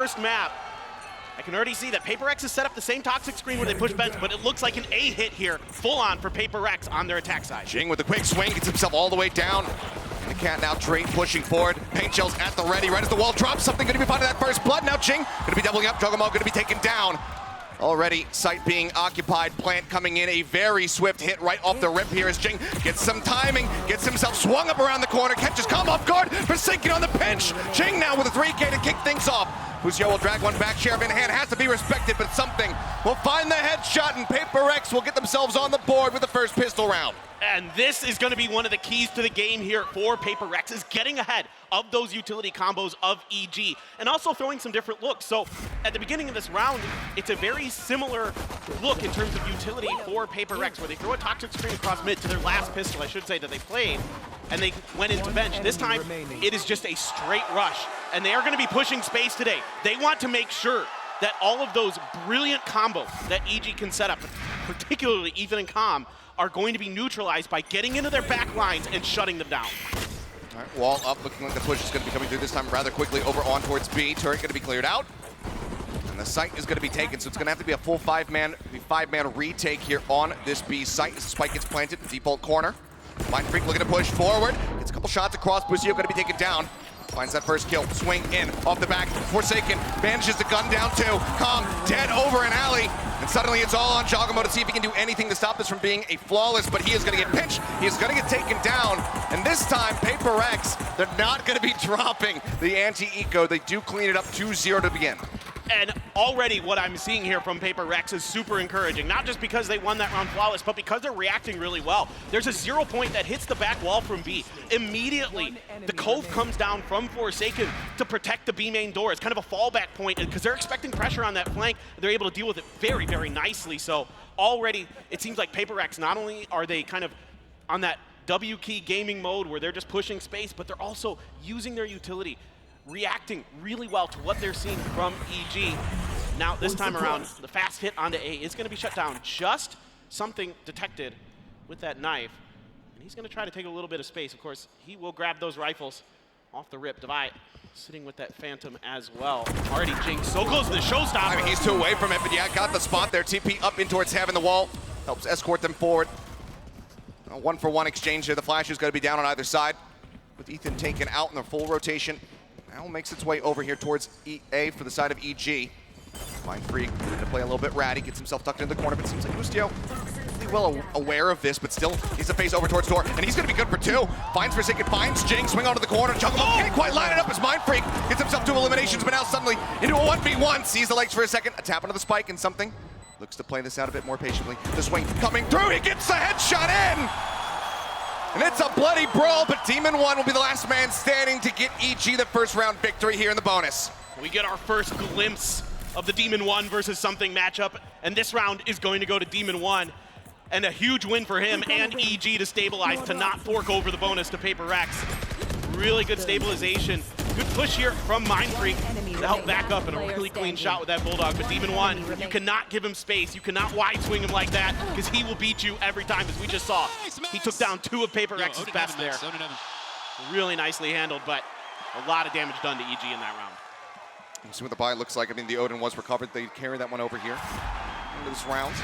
First map, I can already see that PRX has set up the same toxic screen where they push bench, but it looks like an A hit here, full on for PRX on their attack side. Jing with a quick swing, gets himself all the way down. And the cat now Drake pushing forward. Paint shells at the ready, right as the wall drops. Something going to be finding that first blood. Now Jing going to be doubling up. Juggernaut going to be taken down. Already site being occupied. Plant coming in, a very swift hit right off the rip here as Jing gets some timing, gets himself swung up around the corner, catches Calm off guard, Forsaken on the pinch. Jing now with a 3K to kick things off. Fusio will drag one back, sheriff in hand, has to be respected, but something will find the headshot, and PRX will get themselves on the board with the first pistol round. And this is going to be one of the keys to the game here for PRX, is getting ahead of those utility combos of EG, and also throwing some different looks. So at the beginning of this round, it's a very similar look in terms of utility for PRX, where they throw a toxic screen across mid to their last pistol, I should say, that they played, and they went into bench. This time, it is just a straight rush, and they are going to be pushing space today. They want to make sure that all of those brilliant combos that EG can set up, particularly Ethan and Calm, are going to be neutralized by getting into their back lines and shutting them down. All right, wall up, looking like the push is going to be coming through this time rather quickly over on towards B. Turret going to be cleared out, and the site is going to be taken, so it's going to have to be a full five-man retake here on this B site as the spike gets planted in the default corner. Mindfreak looking to push forward, gets a couple shots across, Busio going to be taken down. Finds that first kill, swing in, off the back, Forsaken, manages to gun down two, Calm dead over an alley, and suddenly it's all on Jogamo to see if he can do anything to stop this from being a flawless, but he is gonna get pinched, he is gonna get taken down, and this time, PRX, they're not gonna be dropping the anti-eco, they do clean it up 2-0 to begin. And already what I'm seeing here from PRX is super encouraging, not just because they won that round flawless, but because they're reacting really well. There's a 0 point that hits the back wall from B. Immediately, the Cove comes down from Forsaken to protect the B main door. It's kind of a fallback point because they're expecting pressure on that flank. They're able to deal with it very, very nicely. So already, it seems like PRX, not only are they kind of on that W key gaming mode where they're just pushing space, but they're also using their utility, reacting really well to what they're seeing from EG. Now, this time around, the fast hit onto A is going to be shut down. Just something detected with that knife. And he's going to try to take a little bit of space. Of course, he will grab those rifles off the rip. Divide sitting with that Phantom as well. Already Jing so close to the showstopper. I mean, he's too away from it, but yeah, got the spot there. TP up in towards Heaven, the wall. Helps escort them forward. A 1-for-1 exchange there. The flash is going to be down on either side. With Ethan taken out in the full rotation. Now makes its way over here towards A for the side of EG. Mindfreak going to play a little bit ratty, gets himself tucked into the corner, but it seems like Ustio pretty well aware of this, but still needs to face over towards door, and he's going to be good for two. Finds Forsaken, finds Jing, swing onto the corner, Juggernaut can't quite line it up as Mindfreak gets himself two eliminations, but now suddenly into a 1v1, sees the legs for a second, a tap onto the spike, and something looks to play this out a bit more patiently. The swing coming through, he gets the headshot in! And it's a bloody brawl, but Demon 1 will be the last man standing to get EG the first round victory here in the bonus. We get our first glimpse of the Demon 1 versus something matchup, and this round is going to go to Demon 1. And a huge win for him and EG to stabilize, to not fork over the bonus to PRX. Really good stabilization. Good push here from Mindfreak to help back up, and a really clean shot with that Bulldog. But Demon 1, you cannot give him space. You cannot wide swing him like that, because he will beat you every time, as we just saw. He took down two of PRX's best there. Really nicely handled, but a lot of damage done to EG in that round. We'll see what the buy looks like. I mean, the Odin was recovered. They carry that one over here into this round.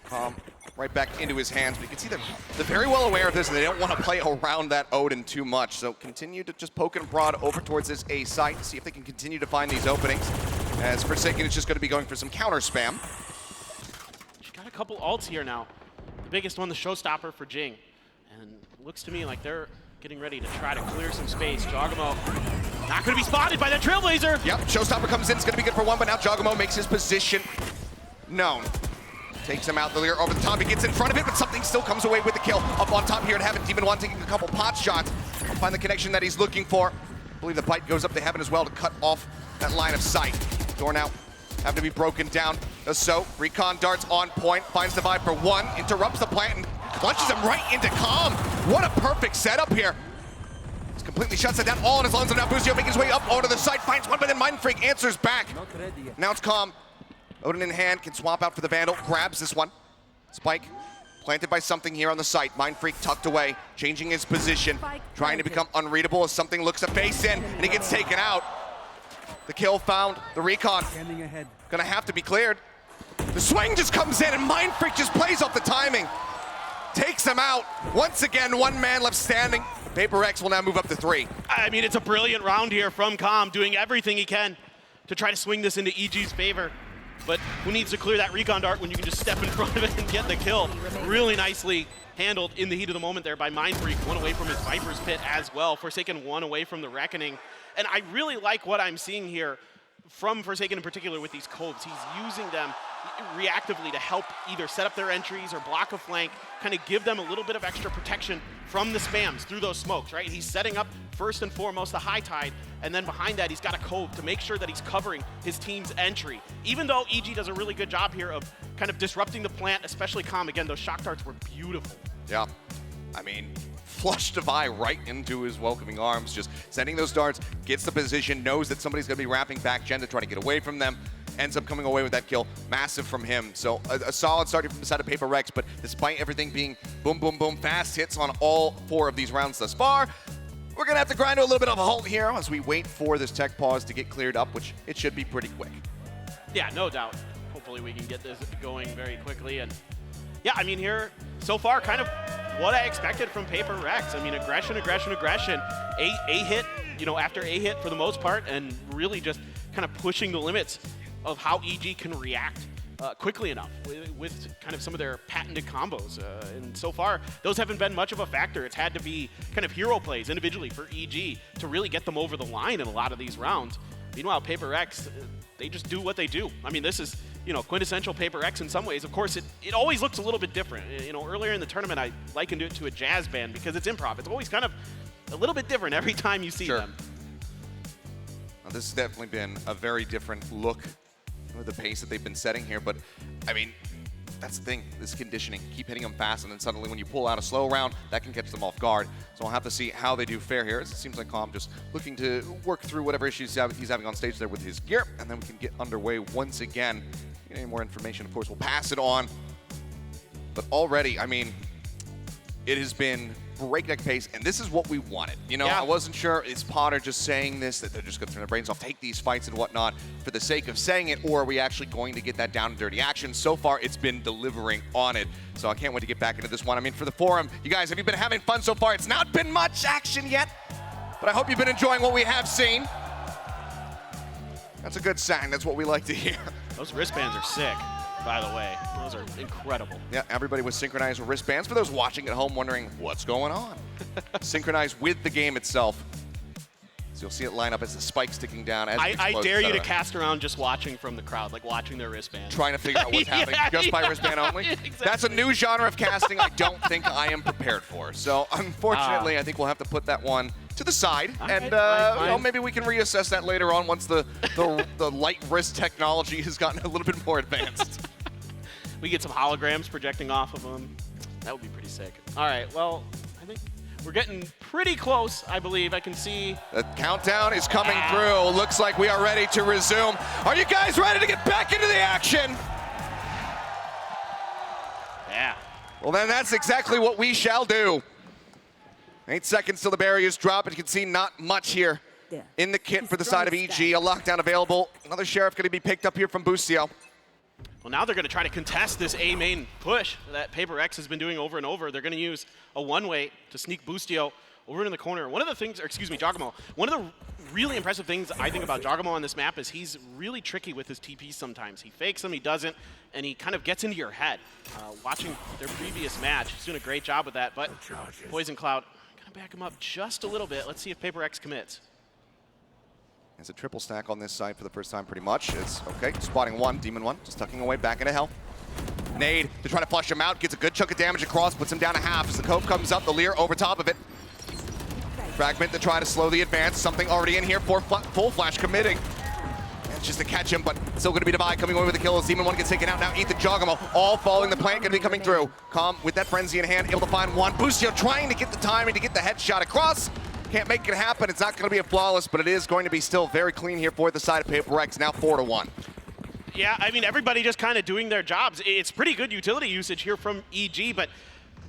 Calm right back into his hands, but you can see they're very well aware of this, and they don't want to play around that Odin too much. So continue to just poke and prod over towards this A site, see if they can continue to find these openings. As Forsaken is just going to be going for some counter spam. She's got a couple ults here now. The biggest one, the showstopper for Jing. And looks to me like they're getting ready to try to clear some space. Jogamo not going to be spotted by that Trailblazer. Yep, showstopper comes in, it's going to be good for one, but now Jogamo makes his position known. Takes him out the leer over the top. He gets in front of it, but something still comes away with the kill. Up on top here at Heaven, Demon 1 taking a couple pot shots. I'll find the connection that he's looking for. I believe the bite goes up to Heaven as well to cut off that line of sight. Door now have to be broken down. Does so. Recon darts on point. Finds the vibe for one. Interrupts the plant and launches him right into Calm. What a perfect setup here. Just completely shuts it down all on his lungs. And now Busio making his way up onto the site. Finds one, but then Mindfreak answers back. Now it's Calm. Odin in hand, can swap out for the Vandal, grabs this one. Spike planted by something here on the site. Mindfreak tucked away, changing his position, trying to become unreadable as something looks a face in, and he gets taken out. The kill found, the recon. Standing ahead. Gonna have to be cleared. The swing just comes in and Mind Freak just plays off the timing. Takes him out. Once again, one man left standing. PRX will now move up to 3. I mean, it's a brilliant round here from Com, doing everything he can to try to swing this into EG's favor. But who needs to clear that recon dart when you can just step in front of it and get the kill? Really nicely handled in the heat of the moment there by Mind Freak. 1 away from his Viper's Pit as well. Forsaken 1 away from the Reckoning. And I really like what I'm seeing here from Forsaken in particular with these coves. He's using them reactively to help either set up their entries or block a flank, kind of give them a little bit of extra protection from the spams through those smokes, right? He's setting up first and foremost the high tide, and then behind that he's got a cove to make sure that he's covering his team's entry. Even though EG does a really good job here of kind of disrupting the plant, especially Com. Again, those shock darts were beautiful. Yeah, I mean, flush Devi right into his welcoming arms, just sending those darts, gets the position, knows that somebody's gonna be wrapping back Gen to try to get away from them, ends up coming away with that kill. Massive from him. So a solid start from the side of PRX, but despite everything being boom, boom, boom, fast hits on all 4 of these rounds thus far, we're gonna have to grind to a little bit of a halt here as we wait for this tech pause to get cleared up, which it should be pretty quick. Yeah, no doubt. Hopefully we can get this going very quickly. And yeah, I mean here, so far, kind of what I expected from PRX. I mean, aggression, aggression, aggression. A hit, you know, after a hit for the most part, and really just kind of pushing the limits of how EG can react quickly enough with kind of some of their patented combos. And so far, those haven't been much of a factor. It's had to be kind of hero plays individually for EG to really get them over the line in a lot of these rounds. Meanwhile, PRX, they just do what they do. I mean, this is, you know, quintessential PRX in some ways. Of course, it always looks a little bit different. You know, earlier in the tournament, I likened it to a jazz band because it's improv. It's always kind of a little bit different every time you see them. Now, this has definitely been a very different look with the pace that they've been setting here, but I mean, that's the thing, this conditioning. Keep hitting them fast, and then suddenly when you pull out a slow round, that can catch them off guard. So we'll have to see how they do fare here. It seems like Com just looking to work through whatever issues he's having on stage there with his gear, and then we can get underway once again. Any more information, of course, we'll pass it on. But already, I mean, it has been breakneck pace, and this is what we wanted. You know, I wasn't sure, is Potter just saying this, that they're just going to turn their brains off, take these fights and whatnot for the sake of saying it, or are we actually going to get that down and dirty action? So far, it's been delivering on it. So I can't wait to get back into this one. I mean, for the forum, you guys, have you been having fun so far? It's not been much action yet, but I hope you've been enjoying what we have seen. That's a good sign. That's what we like to hear. Those wristbands are sick, by the way. Those are incredible. Yeah, everybody was synchronized with wristbands. For those watching at home wondering what's going on, synchronized with the game itself. So you'll see it line up as the spike sticking down. As I dare you to cast around just watching from the crowd, like watching their wristband. Trying to figure out what's happening just by wristband only. Exactly. That's a new genre of casting I don't think I am prepared for. So unfortunately, I think we'll have to put that one to the side, and you know, maybe we can reassess that later on once the light wrist technology has gotten a little bit more advanced. We get some holograms projecting off of them. That would be pretty sick. All right, well, I think we're getting pretty close, I believe. I can see. The countdown is coming through. Looks like we are ready to resume. Are you guys ready to get back into the action? Yeah. Well, then that's exactly what we shall do. 8 seconds till the barriers drop, and you can see not much here in the kit for the side of EG. A lockdown available. Another Sheriff going to be picked up here from Boostio. Well, now they're going to try to contest this A main push that PRX has been doing over and over. They're going to use a one-way to sneak Boostio over in the corner. One of the things, or excuse me, Jogamo, one of the really impressive things I think about Jogamo on this map is he's really tricky with his TPs sometimes. He fakes them, he doesn't, and he kind of gets into your head. Watching their previous match, he's doing a great job with that, but Poison Cloud going to back him up just a little bit. Let's see if PRX commits. It's a triple stack on this side for the first time pretty much. It's okay, spotting one, Demon 1, just tucking away back into hell. Nade to try to flush him out, gets a good chunk of damage across, puts him down a half as the Cove comes up, the Leer over top of it. Fragment to try to slow the advance, something already in here for full flash committing. And just to catch him, but still going to be Divide coming away with the kill as Demon 1 gets taken out. Now Ethan Jogamo, all following the plant, going to be coming through. Com with that frenzy in hand, able to find one. Boostio trying to get the timing to get the headshot across. Can't make it happen. It's not going to be a flawless, but it is going to be still very clean here for the side of PRX, now 4-1. Yeah, I mean, everybody just kind of doing their jobs. It's pretty good utility usage here from EG, but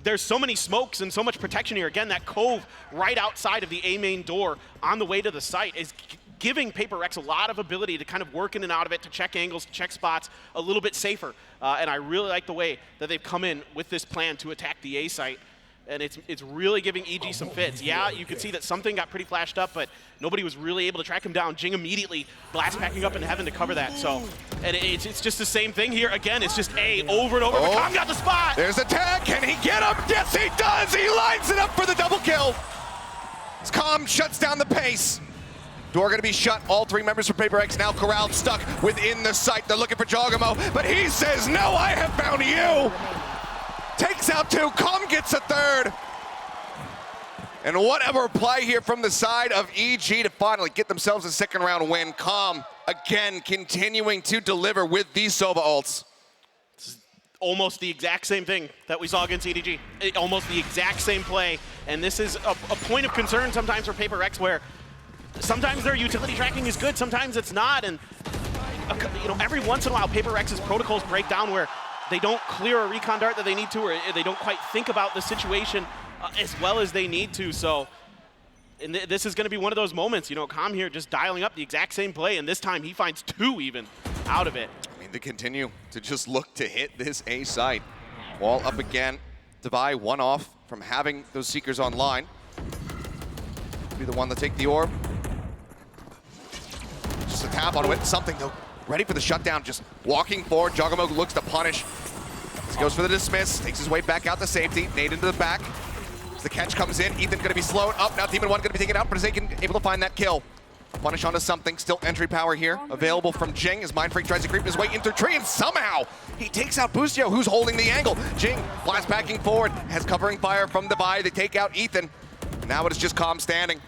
there's so many smokes and so much protection here. Again, that Cove right outside of the A main door on the way to the site is giving PRX a lot of ability to kind of work in and out of it, to check angles, to check spots a little bit safer. And I really like the way that they've come in with this plan to attack the A site. And it's really giving EG some fits. Yeah, you could see that something got pretty flashed up, but nobody was really able to track him down. Jing immediately blast packing up in heaven to cover that. So, and it's just the same thing here. Again, it's just A over and over. Oh, Tom got the spot. There's a tag. Can he get him? Yes, he does. He lines it up for the double kill. Calm shuts down the pace. Door going to be shut. All 3 members from PRX now corralled, stuck within the site. They're looking for Jogamo, but he says, no, I have found you. Takes out 2, Calm gets a 3rd. And whatever play here from the side of EG to finally get themselves a 2nd round win. Calm, again, continuing to deliver with these Sova ults. Almost the exact same thing that we saw against EDG. Almost the exact same play. And this is a point of concern sometimes for PRX, where sometimes their utility tracking is good, sometimes it's not. And you know, every once in a while, PRX's protocols break down where they don't clear a recon dart that they need to, or they don't quite think about the situation as well as they need to. So and this is going to be one of those moments, you know, Calm here just dialing up the exact same play, and this time he finds 2 even out of it. I mean, they continue to just look to hit this A site. Wall up again. Devi 1 off from having those Seekers online. Be the one to take the orb. Just a tap on it. Something, though. Ready for the shutdown, just walking forward. Jogamo looks to punish. He goes for the dismiss, takes his way back out to safety. Nade into the back. As the catch comes in, Ethan gonna be slowed up. Now Demon 1 gonna be taken out, but Forsaken able to find that kill. Punish onto something, still entry power here. Available from Jing as Mind Freak tries to creep his way in through tree, and somehow he takes out Boostio, who's holding the angle. Jing, blast backing forward, has covering fire from Devi. They take out Ethan. Now it is just Calm standing.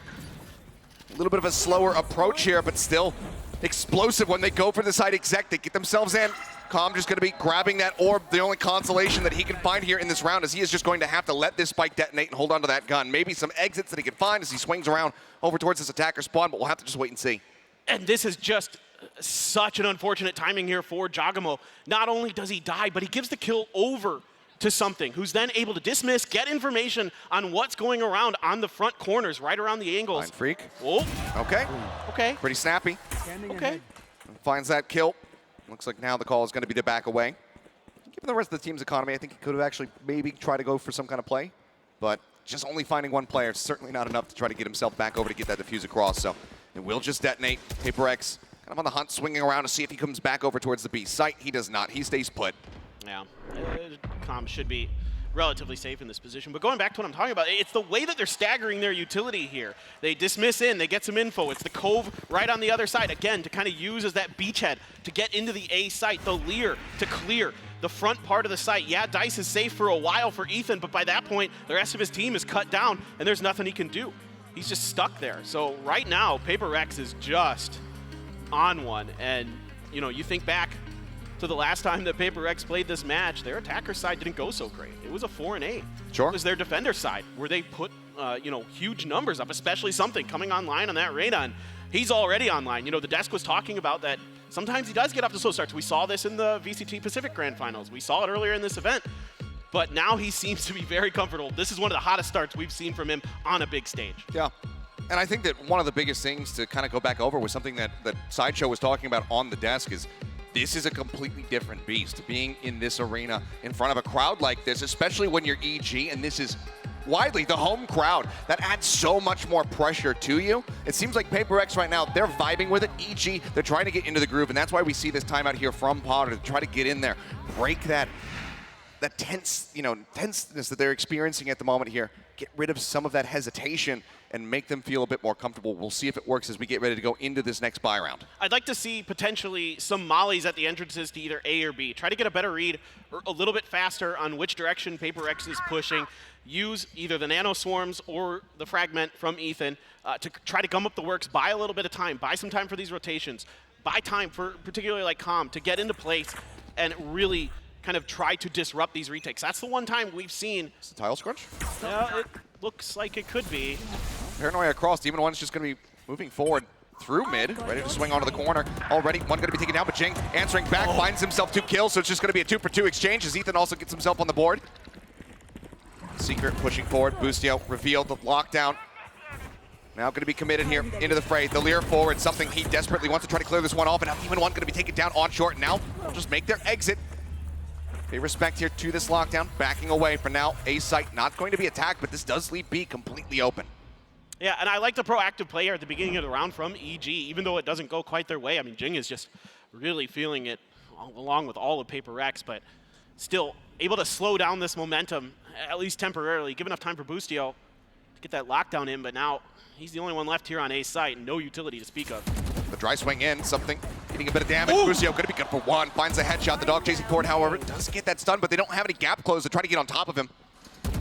A little bit of a slower approach here, but still explosive when they go for the side exec. They get themselves in. Calm just going to be grabbing that orb. The only consolation that he can find here in this round is he is just going to have to let this spike detonate and hold on to that gun. Maybe some exits that he can find as he swings around over towards this attacker spawn, but we'll have to just wait and see. And this is just such an unfortunate timing here for Jogamo. Not only does he die, but he gives the kill over to something, who's then able to dismiss, get information on what's going around on the front corners, right around the angles. Mind Freak. Oh. Okay. Okay. Pretty snappy. Okay. Finds that kill. Looks like now the call is going to be to back away. Given the rest of the team's economy, I think he could have actually maybe tried to go for some kind of play, but just only finding 1 player is certainly not enough to try to get himself back over to get that defuse across. So it will just detonate. PRX kind of on the hunt, swinging around to see if he comes back over towards the B site. He does not. He stays put. Yeah, Calm should be relatively safe in this position. But going back to what I'm talking about, it's the way that they're staggering their utility here. They dismiss in, they get some info. It's the Cove right on the other side, again, to kind of use as that beachhead to get into the A site, the Lear to clear the front part of the site. Yeah, Dice is safe for a while for Ethan, but by that point, the rest of his team is cut down, and there's nothing he can do. He's just stuck there. So right now, PRX is just on one. And, you know, you think back to the last time that PRX played this match, their attacker side didn't go so great. It was a 4-8. Sure. It was their defender side where they put, you know, huge numbers up, especially something coming online on that Radon. He's already online. You know, the desk was talking about that sometimes he does get off to slow starts. We saw this in the VCT Pacific Grand Finals. We saw it earlier in this event, but now he seems to be very comfortable. This is one of the hottest starts we've seen from him on a big stage. Yeah. And I think that one of the biggest things to kind of go back over was something that Sideshow was talking about on the desk is this is a completely different beast. Being in this arena in front of a crowd like this, especially when you're EG, and this is widely the home crowd, that adds so much more pressure to you. It seems like PRX right now, they're vibing with it. EG, they're trying to get into the groove, and that's why we see this timeout here from Potter to try to get in there, break that tenseness that they're experiencing at the moment here. Get rid of some of that hesitation and make them feel a bit more comfortable. We'll see if it works as we get ready to go into this next buy round. I'd like to see potentially some mollies at the entrances to either A or B. Try to get a better read or a little bit faster on which direction PRX is pushing. Use either the nano swarms or the fragment from Ethan to try to gum up the works, buy a little bit of time, buy some time for these rotations, buy time for particularly like Calm to get into place and really kind of try to disrupt these retakes. That's the one time we've seen. Is the tile scrunch? Yeah, it looks like it could be. Paranoia across. Demon 1's just going to be moving forward through mid, ready to swing onto the corner. Already, 1 going to be taken down, but Jing answering back, finds himself 2 kills, so it's just going to be a 2-for-2 exchange as Ethan also gets himself on the board. Secret pushing forward. Boostio revealed the lockdown. Now going to be committed here into the fray. The Lear forward, something he desperately wants to try to clear this one off, and not even one going to be taken down on short. Now they'll just make their exit. Pay respect here to this lockdown, backing away for now. A site not going to be attacked, but this does leave B completely open. Yeah, and I like the proactive play here at the beginning of the round from EG, even though it doesn't go quite their way. I mean, Jing is just really feeling it along with all of PRX, but still able to slow down this momentum, at least temporarily, give enough time for Boostio to get that lockdown in, but now he's the only one left here on A site, and no utility to speak of. The dry swing in, something getting a bit of damage. Boostio going to be good for one, finds a headshot. The dog chasing forward, however, does get that stun, but they don't have any gap close to try to get on top of him.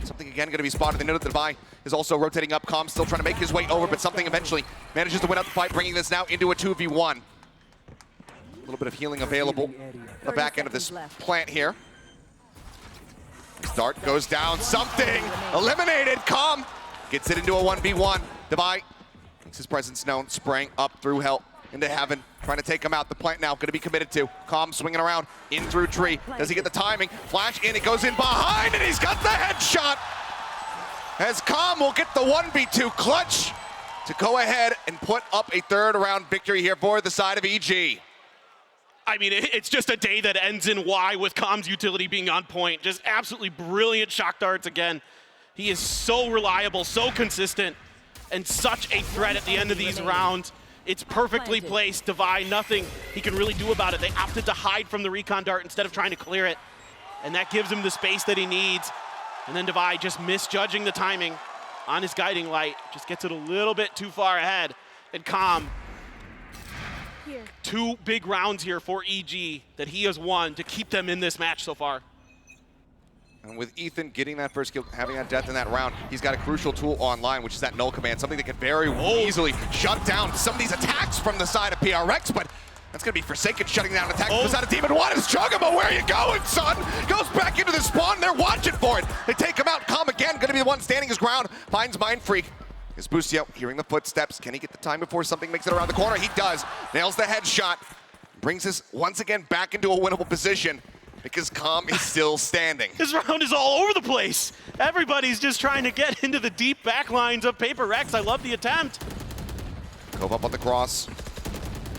Something again going to be spotted. They know that the Devi is also rotating up. Com still trying to make his way over, but something eventually manages to win out the fight, bringing this now into a 2v1. A little bit of healing available on the back end of this plant here. Start goes down, something eliminated. Com gets it into a 1v1. Devi makes his presence known, spraying up through hell into heaven, trying to take him out. The plant now going to be committed to. Com swinging around in through tree. Does he get the timing? Flash in, it goes in behind, and he's got the headshot. As Com will get the 1v2 clutch to go ahead and put up a third round victory here for the side of EG. I mean, it's just a day that ends in Y with Com's utility being on point. Just absolutely brilliant shock darts again. He is so reliable, so consistent, and such a threat at the end of these rounds. It's perfectly placed. Devi, nothing he can really do about it. They opted to hide from the recon dart instead of trying to clear it. And that gives him the space that he needs. And then Devi just misjudging the timing on his guiding light. Just gets it a little bit too far ahead. And Com, two big rounds here for EG that he has won to keep them in this match so far. And with Ethan getting that first kill, having that death in that round, he's got a crucial tool online, which is that null command, something that can very easily shut down some of these attacks from the side of PRX, but that's going to be Forsaken shutting down attacks from the side of Demon. What is Chugamo? Where are you going, son? Goes back into the spawn. They're watching for it. They take him out. Com again, going to be the one standing his ground. Finds Mind Freak. Is Boostio hearing the footsteps? Can he get the time before something makes it around the corner? He does. Nails the headshot. Brings us once again back into a winnable position, because Com is still standing. This round is all over the place. Everybody's just trying to get into the deep back lines of PRX. I love the attempt. Cove up on the cross.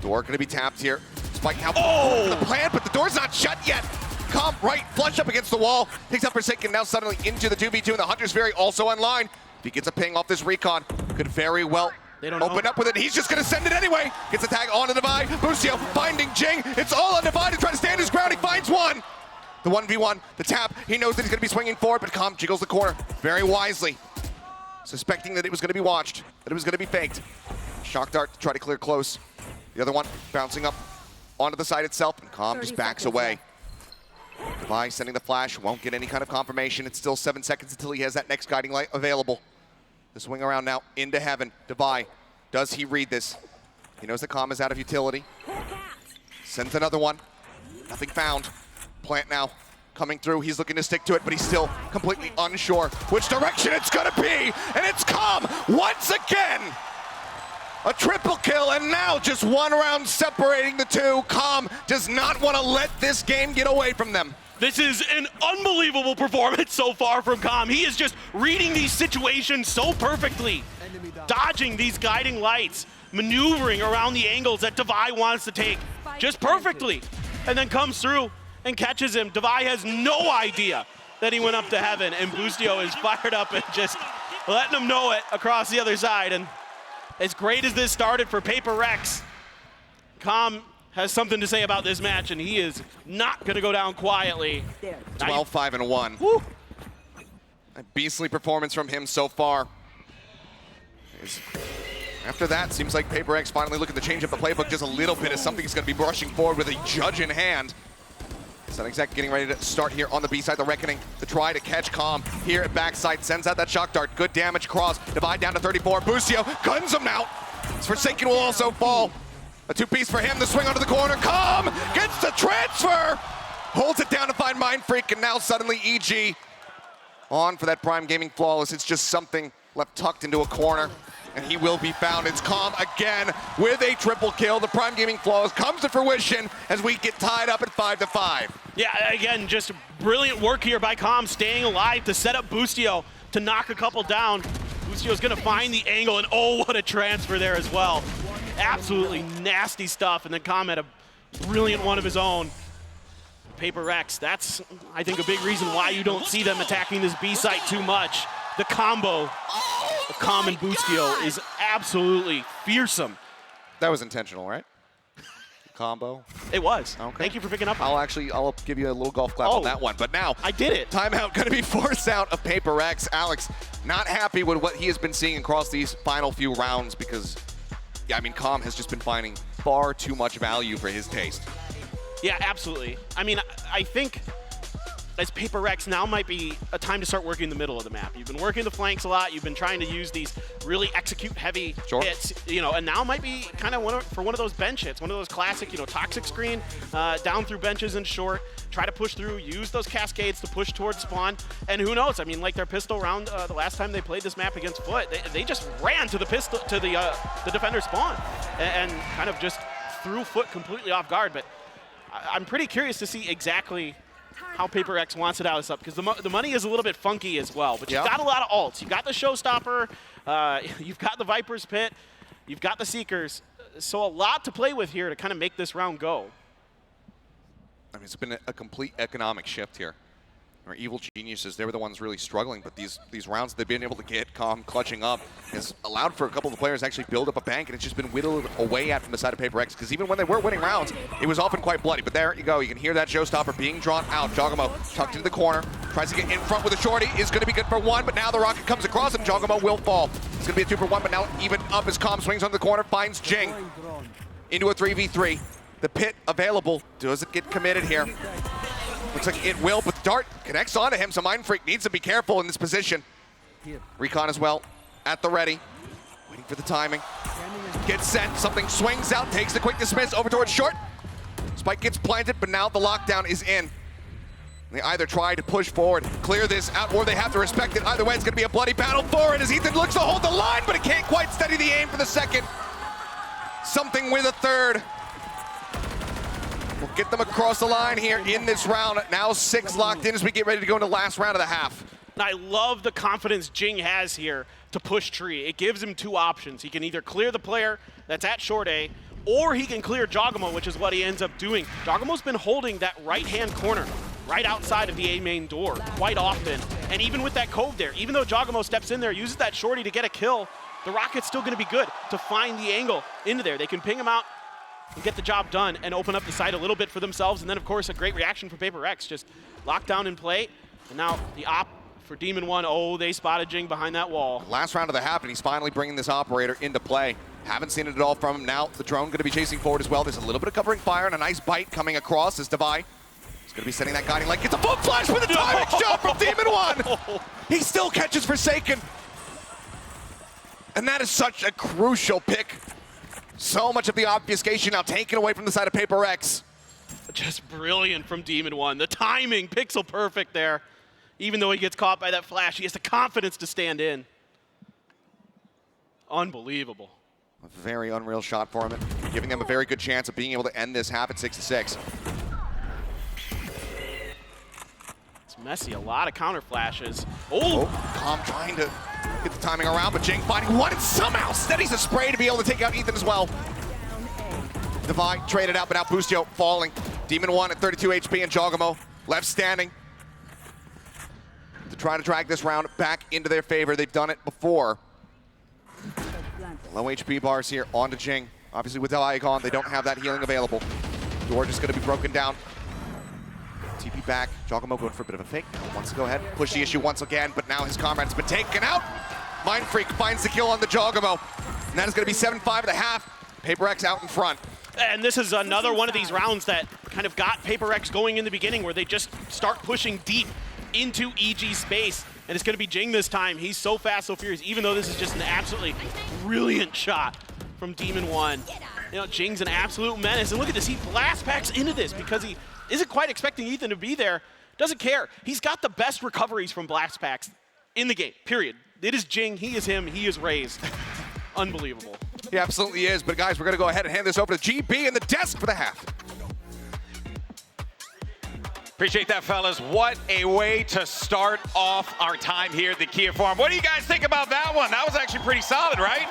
Door going to be tapped here. Spike now for the plant, but the door's not shut yet. Com right, flush up against the wall. Takes up Forsaken, now suddenly into the 2v2, and the Hunter's Fury also online. If he gets a ping off this recon, could very well open up with it. He's just going to send it anyway. Gets a tag onto Devi. Boostio finding Jing. It's all on Devi to try to stand his ground. He finds one. The 1v1, the tap. He knows that he's going to be swinging forward, but Com jiggles the corner very wisely, suspecting that it was going to be watched, that it was going to be faked. Shock dart to try to clear close. The other one bouncing up onto the side itself, and Com just backs away. Devi sending the flash, won't get any kind of confirmation. It's still 7 seconds until he has that next guiding light available. The swing around now into heaven. Devi, does he read this? He knows that Com is out of utility. Sends another one. Nothing found. Plant now coming through. He's looking to stick to it, but he's still completely unsure which direction it's gonna be. And it's Com once again. A triple kill, and now just one round separating the two. Com does not want to let this game get away from them. This is an unbelievable performance so far from Com. He is just reading these situations so perfectly, dodging these guiding lights, maneuvering around the angles that Devi wants to take just perfectly, and then comes through and catches him. Devi has no idea that he went up to heaven, and Boostio is fired up and just letting him know it across the other side. And as great as this started for PRX, Com has something to say about this match, and he is not going to go down quietly. 12-5-1. Woo. A beastly performance from him so far. After that, seems like PRX finally looking to change up the playbook just a little bit, as something is going to be rushing forward with a judge in hand. Sunexec getting ready to start here on the B side. The Reckoning to try to catch Com here at backside. Sends out that shock dart. Good damage cross. Divide down to 34. Boostio guns him out. Forsaken will also fall. A two-piece for him. The swing onto the corner. Com gets the transfer. Holds it down to find Mind Freak, and now suddenly EG on for that Prime Gaming Flawless. It's just something left tucked into a corner, and he will be found. It's Com again with a triple kill. The Prime Gaming Flawless comes to fruition as we get tied up at 5-5. Yeah, again, just brilliant work here by Com, staying alive to set up Boostio to knock a couple down. Buscio's gonna find the angle, and oh, what a transfer there as well. Absolutely nasty stuff, and then Com had a brilliant one of his own. PRX, that's, I think, a big reason why you don't see them attacking this B site too much. The combo of Com and Buscio is absolutely fearsome. That was intentional, right? Combo. It was. Okay. Thank you for picking up on it. I'll give you a little golf clap on that one. But now, I did it. Timeout going to be forced out of PRX. Alex, not happy with what he has been seeing across these final few rounds because, yeah, I mean, Com has just been finding far too much value for his taste. Yeah, absolutely. I mean, I think as PRX now might be a time to start working the middle of the map. You've been working the flanks a lot. You've been trying to use these really execute-heavy hits, you know, and now might be kind of one of those bench hits, one of those classic, you know, toxic screen, down through benches and short, try to push through, use those cascades to push towards spawn, and who knows? I mean, like their pistol round the last time they played this map against Foot, they just ran to the pistol to the defender spawn and kind of just threw Foot completely off guard. But I'm pretty curious to see exactly how PRX wants to dial this up, because the money is a little bit funky as well. But you've got a lot of ults. You've got the Showstopper, you've got the Viper's Pit, you've got the Seekers. So a lot to play with here to kind of make this round go. I mean, it's been a complete economic shift here. Our evil geniuses, they were the ones really struggling, but these rounds they've been able to get Com clutching up has allowed for a couple of the players to actually build up a bank, and it's just been whittled away at from the side of PRX, because even when they were winning rounds, it was often quite bloody. But there you go, you can hear that Showstopper being drawn out. Jogamo tucked into the corner, tries to get in front with a shorty, is going to be good for one, but now the rocket comes across and Jogamo will fall. It's going to be a 2 for 1, but now even up as Com swings on the corner, finds Jing into a 3v3. The pit available, doesn't get committed here. Looks like it will, but Dart connects onto him, so Mind Freak needs to be careful in this position. Recon as well, at the ready, waiting for the timing. Gets sent, something swings out, takes the quick dismiss over towards short. Spike gets planted, but now the lockdown is in. They either try to push forward, clear this out, or they have to respect it. Either way, it's gonna be a bloody battle forward as Ethan looks to hold the line, but he can't quite steady the aim for the second. Something with a third. We'll get them across the line here in this round. Now 6 locked in as we get ready to go into the last round of the half. And I love the confidence Jing has here to push tree. It gives him 2 options. He can either clear the player that's at short A, or he can clear Jogamo, which is what he ends up doing. Jogamo's been holding that right-hand corner right outside of the A main door quite often. And even with that cove there, even though Jogamo steps in there, uses that shorty to get a kill, the Rocket's still gonna be good to find the angle into there. They can ping him out and get the job done and open up the site a little bit for themselves. And then, of course, a great reaction from PRX. Just lockdown in play. And now the op for Demon 1. Oh, they spotted Jing behind that wall. Last round of the half, and he's finally bringing this operator into play. Haven't seen it at all from him. Now the drone going to be chasing forward as well. There's a little bit of covering fire and a nice bite coming across as Devi is going to be sending that guiding light. Gets a full flash with a timing shot from Demon 1. He still catches Forsaken. And that is such a crucial pick. So much of the obfuscation now taken away from the side of PRX. Just brilliant from Demon 1. The timing, pixel perfect there. Even though he gets caught by that flash, he has the confidence to stand in. Unbelievable. A very unreal shot for him, giving them a very good chance of being able to end this half at 6-6. It's messy, a lot of counter flashes. Oh, Com trying to get the timing around, but Jing finding one and somehow steadies the spray to be able to take out Ethan as well. Devi traded out, but now Buscio falling. Demon 1 at 32 HP and Jogamo left standing to try to drag this round back into their favor. They've done it before. Low HP bars here onto Jing. Obviously with Devi gone, they don't have that healing available. Door just going to be broken down. TP back, Jogamo going for a bit of a fake. Wants to go ahead, push the issue once again, but now his comrade's been taken out. Mind Freak finds the kill on the Jogamo. And that is going to be 7-5 at the half. PRX out in front. And this is another one of these rounds that kind of got PRX going in the beginning, where they just start pushing deep into EG space. And it's going to be Jing this time. He's so fast, so furious, even though this is just an absolutely brilliant shot from Demon 1. You know, Jing's an absolute menace. And look at this, he blast packs into this because he isn't quite expecting Ethan to be there. Doesn't care. He's got the best recoveries from blast packs in the game, period. It is Jing, he is him, he is raised. Unbelievable. He absolutely is, but guys, we're gonna go ahead and hand this over to GB and the desk for the half. Appreciate that, fellas. What a way to start off our time here at the Kia Forum. What do you guys think about that one? That was actually pretty solid, right?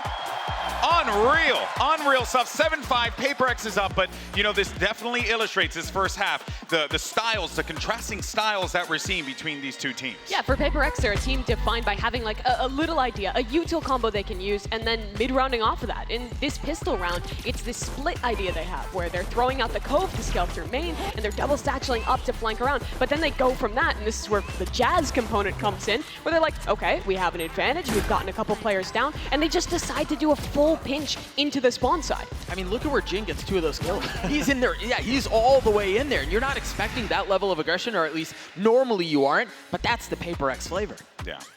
Unreal stuff. 7-5, PRX is up, but you know, this definitely illustrates this first half, the styles, the contrasting styles that we're seeing between these two teams. Yeah, for PRX, they're a team defined by having like a little idea, a util combo they can use, and then mid-rounding off of that. In this pistol round, it's this split idea they have, where they're throwing out the cove to scale through main, and they're double satcheling up to flank around, but then they go from that, and this is where the Jazz component comes in, where they're like, okay, we have an advantage, we've gotten a couple players down, and they just decide to do a full pinch into the spawn side. I mean, look at where Jin gets 2 of those kills. He's in there, yeah, he's all the way in there, and you're not expecting that level of aggression, or at least normally you aren't, but that's the PRX flavor.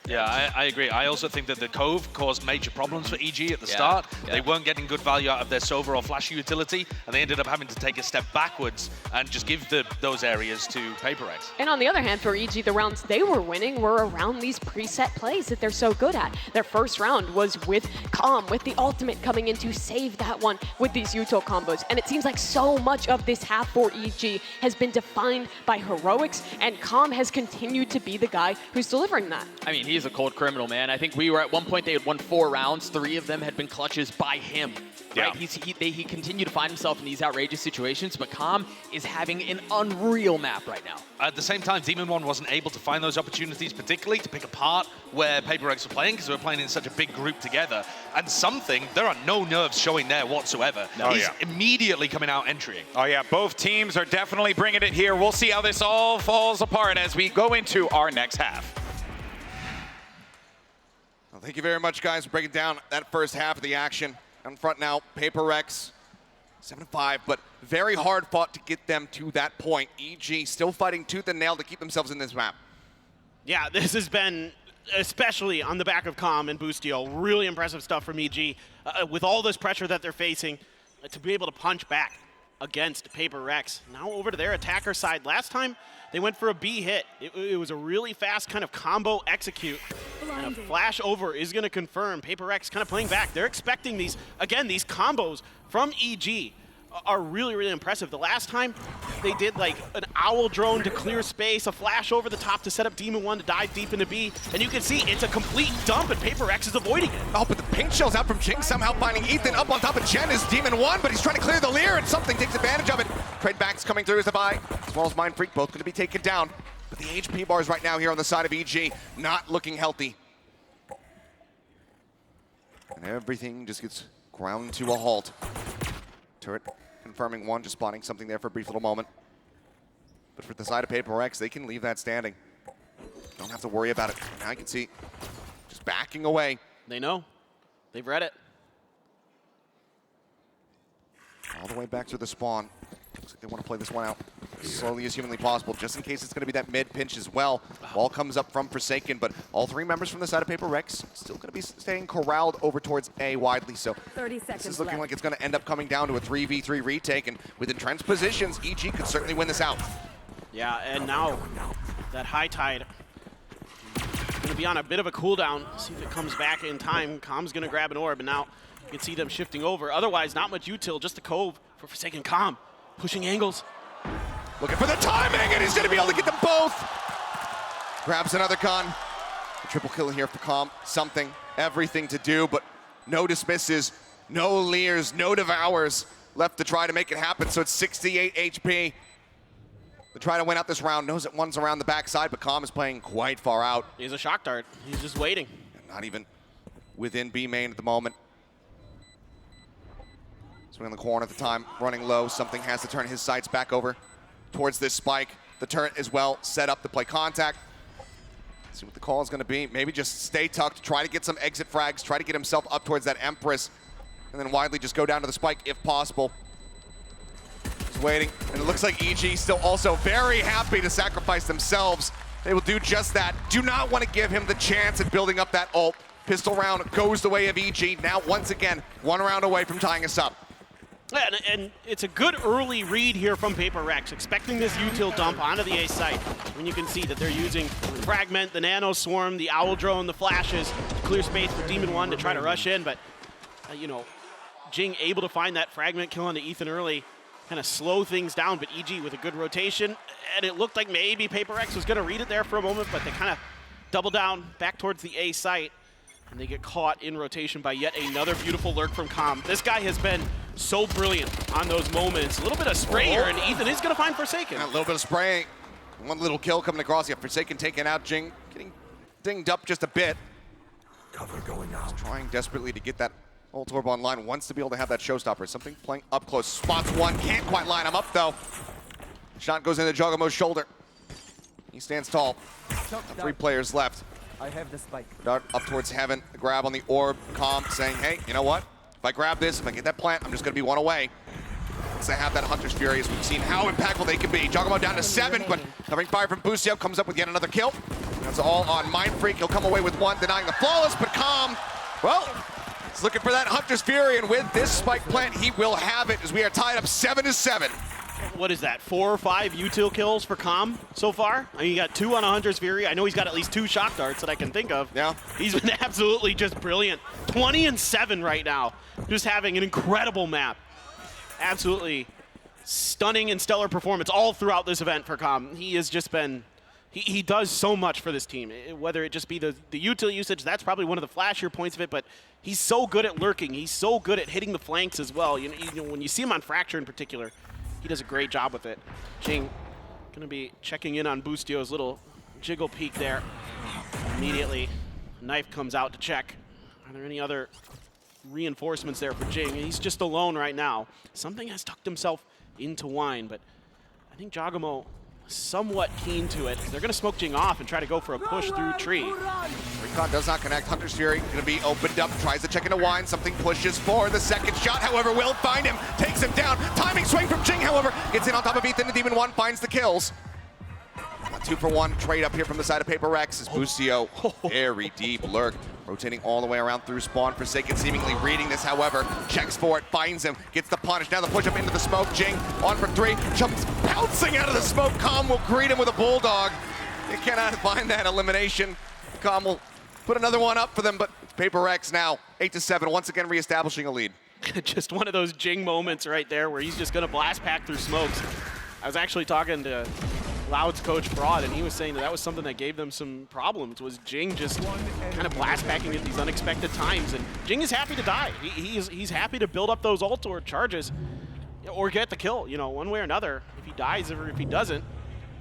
Yeah, I agree. I also think that the Cove caused major problems for EG at the start. They weren't getting good value out of their Sova or Flash utility, and they ended up having to take a step backwards and just give those areas to PRX. And on the other hand, for EG, the rounds they were winning were around these preset plays that they're so good at. Their first round was with Calm, with the ultimate coming in to save that one with these util combos. And it seems like so much of this half for EG has been defined by heroics, and Calm has continued to be the guy who's delivering that. I mean, he's a cold criminal, man. I think we were at one point, they had won 4 rounds. 3 of them had been clutches by him. Right? He continued to find himself in these outrageous situations, but Calm is having an unreal map right now. At the same time, Demon One wasn't able to find those opportunities, particularly to pick apart where PRX were playing, because they were playing in such a big group together. And there are no nerves showing there whatsoever. He's immediately coming out entering. Oh yeah, both teams are definitely bringing it here. We'll see how this all falls apart as we go into our next half. Well, thank you very much, guys, for breaking down that first half of the action. On front now, PRX 7-5, but very hard fought to get them to that point. EG still fighting tooth and nail to keep themselves in this map. Yeah, this has been, especially on the back of Calm and Boostio, really impressive stuff from EG. With all this pressure that they're facing, to be able to punch back against PRX. Now over to their attacker side. Last time, they went for a B hit. It was a really fast kind of combo execute. And a flash over is going to confirm PRX kind of playing back. They're expecting these, again, these combos from EG are really, really impressive. The last time, they did like an owl drone to clear space, a flash over the top to set up Demon One to dive deep into B, and you can see it's a complete dump, and PRX is avoiding it. Oh, but the pink shell's out from Jing, somehow finding Ethan. Up on top of Jen is Demon One, but he's trying to clear the Leer, and something takes advantage of it. Trade backs coming through as the buy, as well as Mind Freak, both going to be taken down. But the HP bars right now here on the side of EG, not looking healthy. And everything just gets ground to a halt. Turret confirming one, just spotting something there for a brief little moment. But for the side of PRX, they can leave that standing. Don't have to worry about it. Now you can see just backing away. They know. They've read it. All the way back to the spawn. Looks like they want to play this one out as slowly as humanly possible, just in case it's going to be that mid pinch as well. Ball comes up from Forsaken, but all 3 members from the side of PRX still going to be staying corralled over towards A widely. So 30 seconds this is looking left. like it's going to end up coming down to a 3v3 retake, and with entrenched positions, EG could certainly win this out. Yeah, and now that high tide going to be on a bit of a cooldown. See if it comes back in time. Calm's going to grab an orb, and now you can see them shifting over. Otherwise, not much util, just the cove for Forsaken. Calm pushing angles. Looking for the timing, and he's going to be able to get them both. Grabs another gun. A triple kill here for Calm. Something, everything to do, but no dismisses, no Leers, no devours left to try to make it happen. So it's 68 HP. They try to win out this round. Knows that one's around the backside, but Calm is playing quite far out. He's a shock dart. He's just waiting. Not even within B main at the moment. Swing on the corner at the time, running low. Something has to turn his sights back over towards this spike. The turret as well set up to play contact. See what the call is going to be. Maybe just stay tucked, try to get some exit frags, try to get himself up towards that Empress, and then widely just go down to the spike if possible. Just waiting, and it looks like EG still also very happy to sacrifice themselves. They will do just that. Do not want to give him the chance at building up that ult. Pistol round goes the way of EG. Now, once again, 1 round away from tying us up. Yeah, and it's a good early read here from PRX, expecting this util dump onto the A site. When you can see that they're using Fragment, the Nano Swarm, the Owl Drone, the Flashes to clear space for Demon One to try to rush in, but, you know, Jing able to find that Fragment kill onto Ethan early. kind of slow things down, but EG with a good rotation, and it looked like maybe PRX was going to read it there for a moment, but they kind of double down back towards the A site, and they get caught in rotation by yet another beautiful lurk from Com. This guy has been so brilliant on those moments. A little bit of spray here, and Ethan is going to find Forsaken. And a little bit of spray. One little kill coming across. You have Forsaken taking out Jing, getting dinged up just a bit. Cover going out. He's trying desperately to get that ult orb online. Wants to be able to have that showstopper. Something playing up close. Spots one. Can't quite line him up though. Shot goes into Jogamo's shoulder. He stands tall. 3 players left. I have the spike. Dart up towards heaven. The grab on the orb. Com saying, hey, you know what? If I grab this, if I get that plant, I'm just going to be one away. Once they have that Hunter's Fury, as we've seen how impactful they can be. Jogamo down to 7, but covering fire from Boostio comes up with yet another kill. That's all on Mindfreak. He'll come away with 1, denying the flawless, but Com, well, he's looking for that Hunter's Fury, and with this spike plant, he will have it as we are tied up 7-7. What is that, 4 or 5 util kills for Com so far? I mean, he got 2 on a Hunter's Fury. I know he's got at least 2 shock darts that I can think of. Yeah. He's been absolutely just brilliant. 20-7 right now. Just having an incredible map. Absolutely stunning and stellar performance all throughout this event for Com. He has just been, he does so much for this team. Whether it just be the util usage, that's probably one of the flashier points of it, but he's so good at lurking. He's so good at hitting the flanks as well. You know, when you see him on Fracture in particular, he does a great job with it. Jing gonna be checking in on Boostio's little jiggle peek there. Immediately, knife comes out to check. Are there any other reinforcements there for Jing? He's just alone right now. Something has tucked himself into wine, but I think Jogamo somewhat keen to it. They're gonna smoke Jing off and try to go for a push through tree. Recon does not connect. Hunter's Fury gonna be opened up, tries to check into wine. Something pushes for the second shot, however, will find him, takes him down. Timing swing from Jing, however, gets in on top of Ethan. The Demon 1 finds the kills. A 2-for-1 trade up here from the side of PRX as Boostio, very deep lurk. Rotating all the way around through spawn. Forsaken seemingly reading this, however, checks for it, finds him, gets the punish. Now the push up into the smoke. Jing on for 3, jumps bouncing out of the smoke. Com will greet him with a bulldog. They cannot find that elimination. Com will put another one up for them, but it's PRX now, 8-7, once again reestablishing a lead. Just one of those Jing moments right there where he's just gonna blast pack through smokes. I was actually talking to Loud's coach Broad, and he was saying that was something that gave them some problems, was Jing just kind of blast packing at these unexpected times. And Jing is happy to die. He's happy to build up those ult or charges or get the kill, you know, one way or another. If he dies or if he doesn't,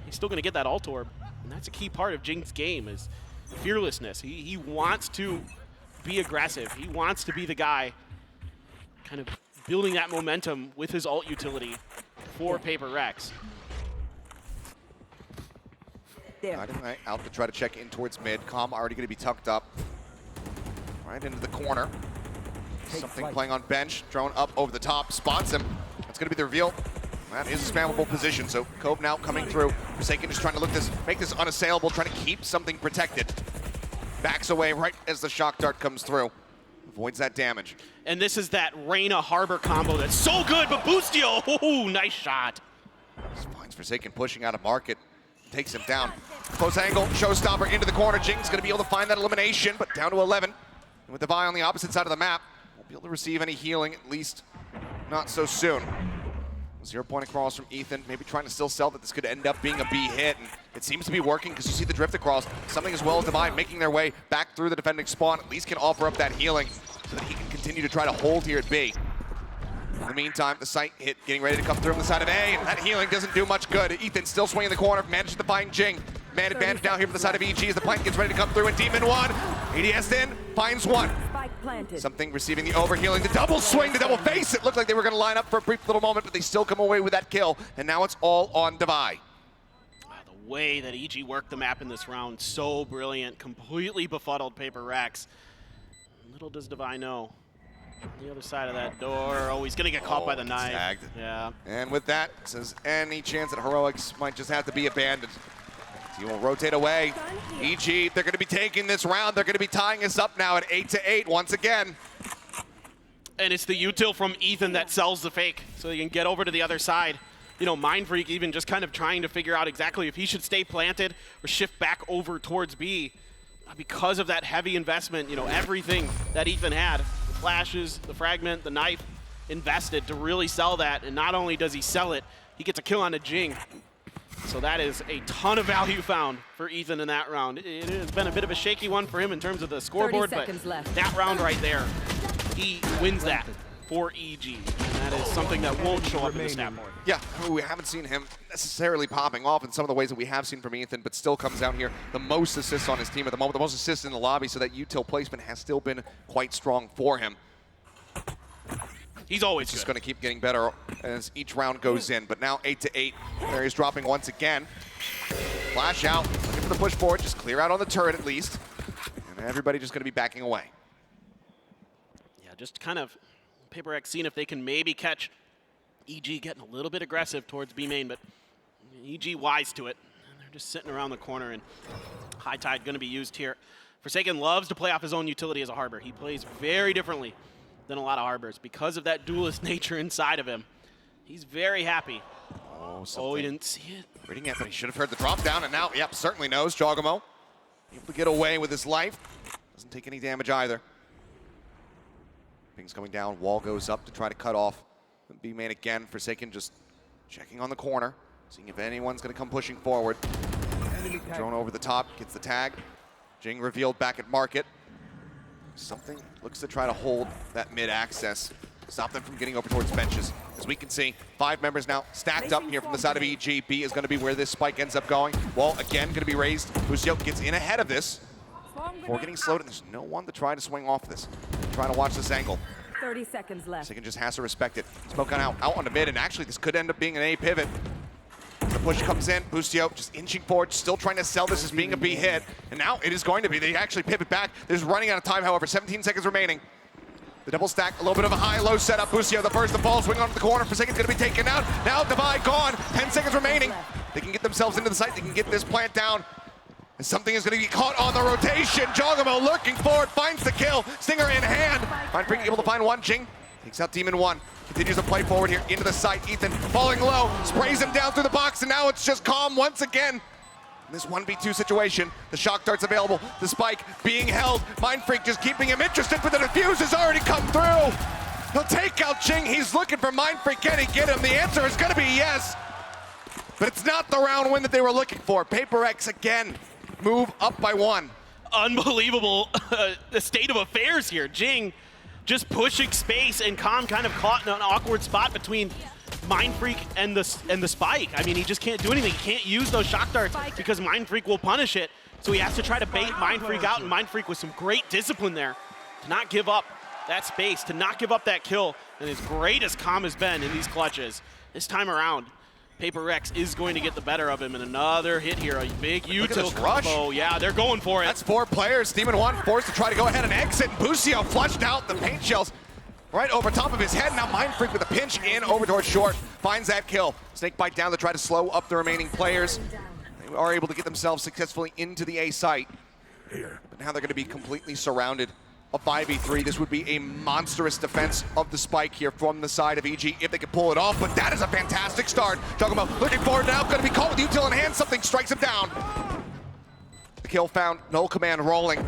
he's still going to get that ult orb. And that's a key part of Jing's game, is fearlessness. He wants to be aggressive. He wants to be the guy kind of building that momentum with his ult utility for PRX. Right, out to try to check in towards mid. Com already going to be tucked up. Right into the corner. Something playing on bench. Drone up over the top. Spots him. That's going to be the reveal. That is a spammable position. So Cove now coming through. Forsaken just trying to make this unassailable, trying to keep something protected. Backs away right as the shock dart comes through. Avoids that damage. And this is that Reyna Harbor combo that's so good, but Boostio, oh, nice shot. Just finds Forsaken pushing out of market. Takes him down. Close angle, showstopper into the corner. Jing's going to be able to find that elimination, but down to 11. And with the Vi on the opposite side of the map, won't be able to receive any healing, at least not so soon. 0 point across from Ethan, maybe trying to still sell that this could end up being a B hit, and it seems to be working because you see the drift across. Something as well as Divine making their way back through the defending spawn, at least can offer up that healing so that he can continue to try to hold here at B. In the meantime, the sight hit getting ready to come through on the side of A, and that healing doesn't do much good. Ethan still swinging the corner, manages to find Jing. Man advantage down here for the side of EG as the plant gets ready to come through, and Demon 1, ADS in, finds 1. Something receiving the overhealing, the double swing, the double face. It looked like they were going to line up for a brief little moment, but they still come away with that kill, and now it's all on Devi. The way that EG worked the map in this round, so brilliant, completely befuddled PRX. Little does Devi know. On the other side of that door, oh, he's going to get caught by the knife. Tagged. Yeah. And with that, says any chance that Heroics might just have to be abandoned. He will rotate away. EG, they're going to be taking this round. They're going to be tying us up now at 8-8 once again. And it's the util from Ethan that sells the fake, so he can get over to the other side. You know, Mindfreak even just kind of trying to figure out exactly if he should stay planted or shift back over towards B. Because of that heavy investment, you know, everything that Ethan had, the flashes, the fragment, the knife, invested to really sell that, and not only does he sell it, he gets a kill on a Jing. So that is a ton of value found for Ethan in that round. It has been a bit of a shaky one for him in terms of the scoreboard, but that round right there, he wins that for EG. And that is something that won't show up in the stat board. Yeah, we haven't seen him necessarily popping off in some of the ways that we have seen from Ethan, but still comes out here the most assists on his team at the moment, the most assists in the lobby, so that util placement has still been quite strong for him. He's always just going to keep getting better as each round goes in. But now 8-8. There he's dropping once again. Flash out, looking for the push forward. Just clear out on the turret at least. And everybody just going to be backing away. Yeah, just kind of PRX seeing if they can maybe catch EG getting a little bit aggressive towards B main, but EG wise to it. And they're just sitting around the corner, and High Tide going to be used here. Forsaken loves to play off his own utility as a Harbor. He plays very differently than a lot of Harbors because of that duelist nature inside of him. He's very happy. Oh, he didn't see it. Reading it, but he should have heard the drop down, and now, yep, certainly knows. Jogamo able to get away with his life. Doesn't take any damage either. Ping's coming down, wall goes up to try to cut off. B-main again, Forsaken just checking on the corner, seeing if anyone's gonna come pushing forward. Drone over the top, gets the tag. Jing revealed back at market. Something looks to try to hold that mid-access, stop them from getting over towards benches. As we can see, 5 members now stacked up here from the side of EG. B is going to be where this spike ends up going. Wall again going to be raised. Busio gets in ahead of this. Before getting slowed, and there's no one to try to swing off this. Trying to watch this angle. 30 seconds left. Forsaken just has to respect it. Smoke out on the mid, and actually this could end up being an A pivot. The push comes in, Busio just inching forward, still trying to sell this as being a B hit. And now it is going to be. They actually pivot back. There's running out of time, however, 17 seconds remaining. The double stack, a little bit of a high-low setup. Busio, the first, the ball swing onto the corner. Forsaken's going to be taken out. Now Divide gone, 10 seconds remaining. They can get themselves into the site. They can get this plant down. And something is going to be caught on the rotation. Jogamo looking forward, finds the kill. Stinger in hand. Mindfreak able to find one. Jing takes out Demon 1. Continues to play forward here into the site. Ethan falling low, sprays him down through the box, and now it's just calm once again. In this 1v2 situation, the shock dart's available, the spike being held. Mindfreak just keeping him interested, but the defuse has already come through. He'll take out Jing. He's looking for Mindfreak. Can he get him? The answer is going to be yes. But it's not the round win that they were looking for. PRX again move up by 1. Unbelievable the state of affairs here. Jing just pushing space, and Calm kind of caught in an awkward spot between Mindfreak and the spike. I mean, he just can't do anything. He can't use those shock darts because Mindfreak will punish it. So he has to try to bait Mindfreak out, and Mindfreak with some great discipline there to not give up that space, to not give up that kill. And as great as Calm has been in these clutches, this time around, PRX is going to get the better of him, and another hit here, a big util combo. Yeah, they're going for it. That's 4 players. Demon 1 forced to try to go ahead and exit. Busio flushed out the paint shells right over top of his head. Now Mindfreak with a pinch in over towards short. Finds that kill. Snakebite down to try to slow up the remaining players. They are able to get themselves successfully into the A site. But now they're going to be completely surrounded. A 5v3, this would be a monstrous defense of the spike here from the side of EG if they could pull it off, but that is a fantastic start. Talking about looking forward now, going to be caught with util in hand, something strikes him down. The kill found, null command rolling.